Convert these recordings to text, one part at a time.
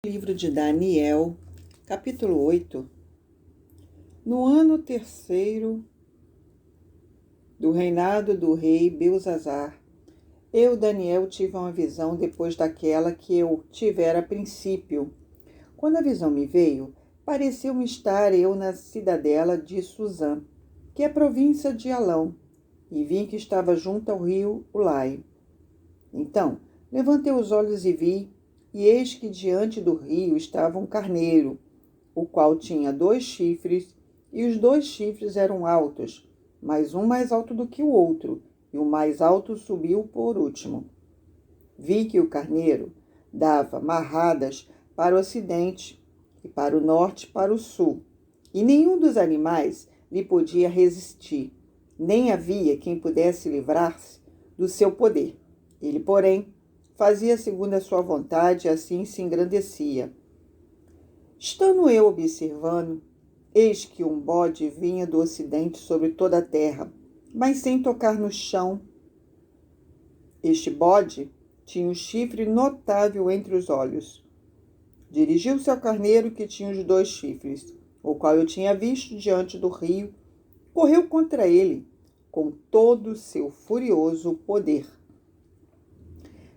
Livro de Daniel, capítulo 8. No ano terceiro do reinado do rei Belzazar, eu, Daniel, tive uma visão depois daquela que eu tivera a princípio. Quando a visão me veio, pareceu-me estar eu na cidadela de Susã, que é província de Alão, e vi que estava junto ao rio Ulai. Então, levantei os olhos e vi, e eis que diante do rio estava um carneiro, o qual tinha 2 chifres, e os 2 chifres eram altos, mas um mais alto do que o outro, e o mais alto subiu por último. Vi que o carneiro dava marradas para o ocidente, e para o norte e para o sul, e nenhum dos animais lhe podia resistir, nem havia quem pudesse livrar-se do seu poder. Ele, porém, fazia segundo a sua vontade e assim se engrandecia. Estando eu observando, eis que um bode vinha do ocidente sobre toda a terra, mas sem tocar no chão. Este bode tinha um chifre notável entre os olhos. Dirigiu-se ao carneiro que tinha os 2 chifres, o qual eu tinha visto diante do rio, correu contra ele com todo o seu furioso poder.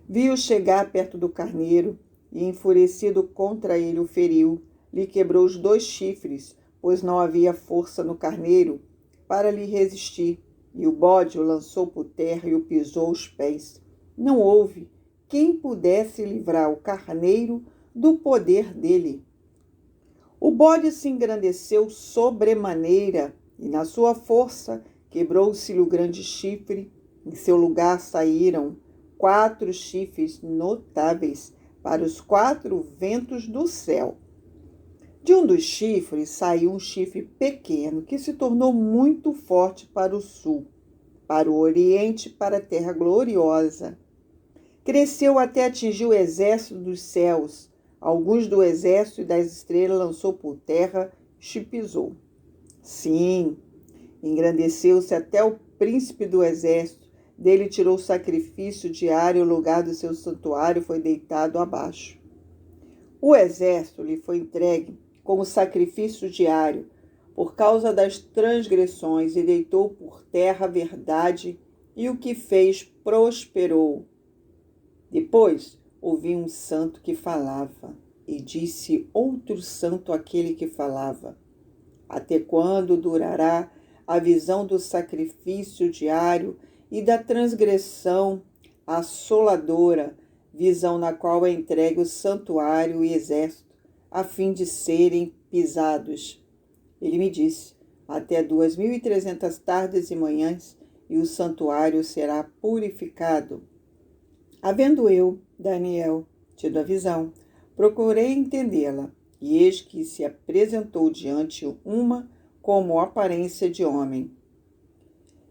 Vi-o chegar perto do carneiro e, enfurecido contra ele, o feriu, lhe quebrou os 2 chifres, pois não havia força no carneiro para lhe resistir, e o bode o lançou por terra e o pisou aos pés. Não houve quem pudesse livrar o carneiro do poder dele. O bode se engrandeceu sobremaneira, e na sua força quebrou-se-lhe o grande chifre. Em seu lugar saíram 4 chifres notáveis para os 4 ventos do céu. De um dos chifres saiu um chifre pequeno que se tornou muito forte para o sul, para o oriente, para a terra gloriosa. Cresceu até atingir o exército dos céus. Alguns do exército e das estrelas lançou por terra e pisou. Sim, engrandeceu-se até o príncipe do exército. Dele tirou o sacrifício diário, o lugar do seu santuário foi deitado abaixo. O exército lhe foi entregue como sacrifício diário, por causa das transgressões, e deitou por terra a verdade, e o que fez prosperou. Depois ouvi um santo que falava, e disse outro santo àquele que falava: até quando durará a visão do sacrifício diário e da transgressão assoladora, visão na qual é entregue o santuário e exército, a fim de serem pisados? Ele me disse: até 2.300 tardes e manhãs, e o santuário será purificado. Havendo eu, Daniel, tido a visão, procurei entendê-la, e eis que se apresentou diante uma como aparência de homem.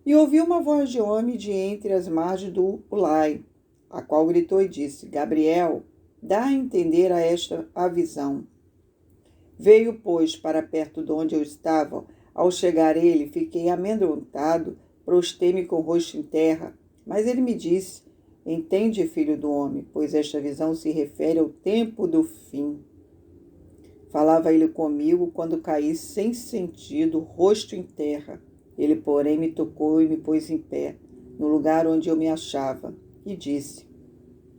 E ouvi uma voz de homem de entre as margens do Ulai, a qual gritou e disse: Gabriel, dá a entender a esta a visão. Veio, pois, para perto de onde eu estava. Ao chegar ele, fiquei amedrontado, prostei-me com o rosto em terra. Mas ele me disse: entende, filho do homem, pois esta visão se refere ao tempo do fim. Falava ele comigo quando caí sem sentido, rosto em terra. Ele, porém, me tocou e me pôs em pé, no lugar onde eu me achava, e disse: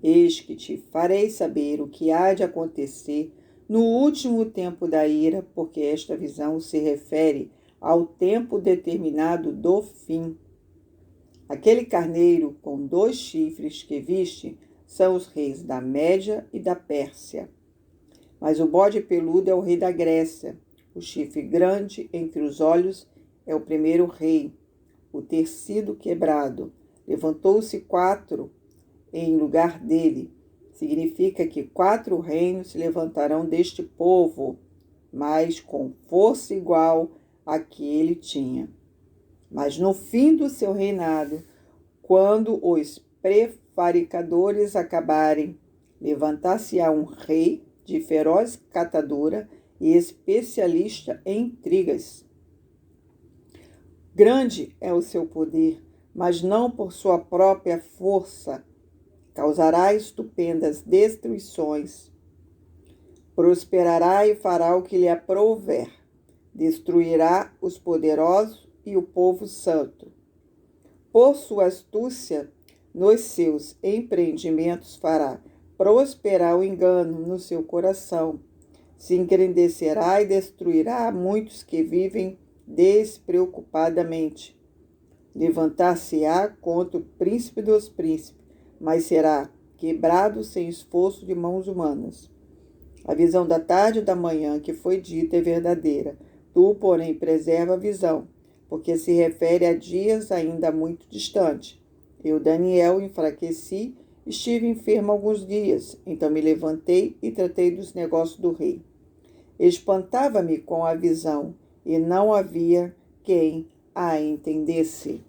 eis que te farei saber o que há de acontecer no último tempo da ira, porque esta visão se refere ao tempo determinado do fim. Aquele carneiro com 2 chifres que viste são os reis da Média e da Pérsia. Mas o bode peludo é o rei da Grécia. O chifre grande entre os olhos é o primeiro rei, o ter sido quebrado. Levantou-se 4 em lugar dele. Significa que 4 reinos se levantarão deste povo, mas com força igual à que ele tinha. Mas no fim do seu reinado, quando os prevaricadores acabarem, levantar-se-á um rei de feroz catadura e especialista em intrigas. Grande é o seu poder, mas não por sua própria força. Causará estupendas destruições. Prosperará e fará o que lhe aprouver. Destruirá os poderosos e o povo santo. Por sua astúcia, nos seus empreendimentos fará prosperar o engano no seu coração. Se engrandecerá e destruirá muitos que vivem despreocupadamente. Levantar-se-á contra o príncipe dos príncipes, mas será quebrado sem esforço de mãos humanas. A visão da tarde e da manhã que foi dita é verdadeira. Tu, porém, preserva a visão, porque se refere a dias ainda muito distantes. Eu, Daniel, enfraqueci, estive enfermo alguns dias, então me levantei e tratei dos negócios do rei. Espantava-me com a visão, e não havia quem a entendesse.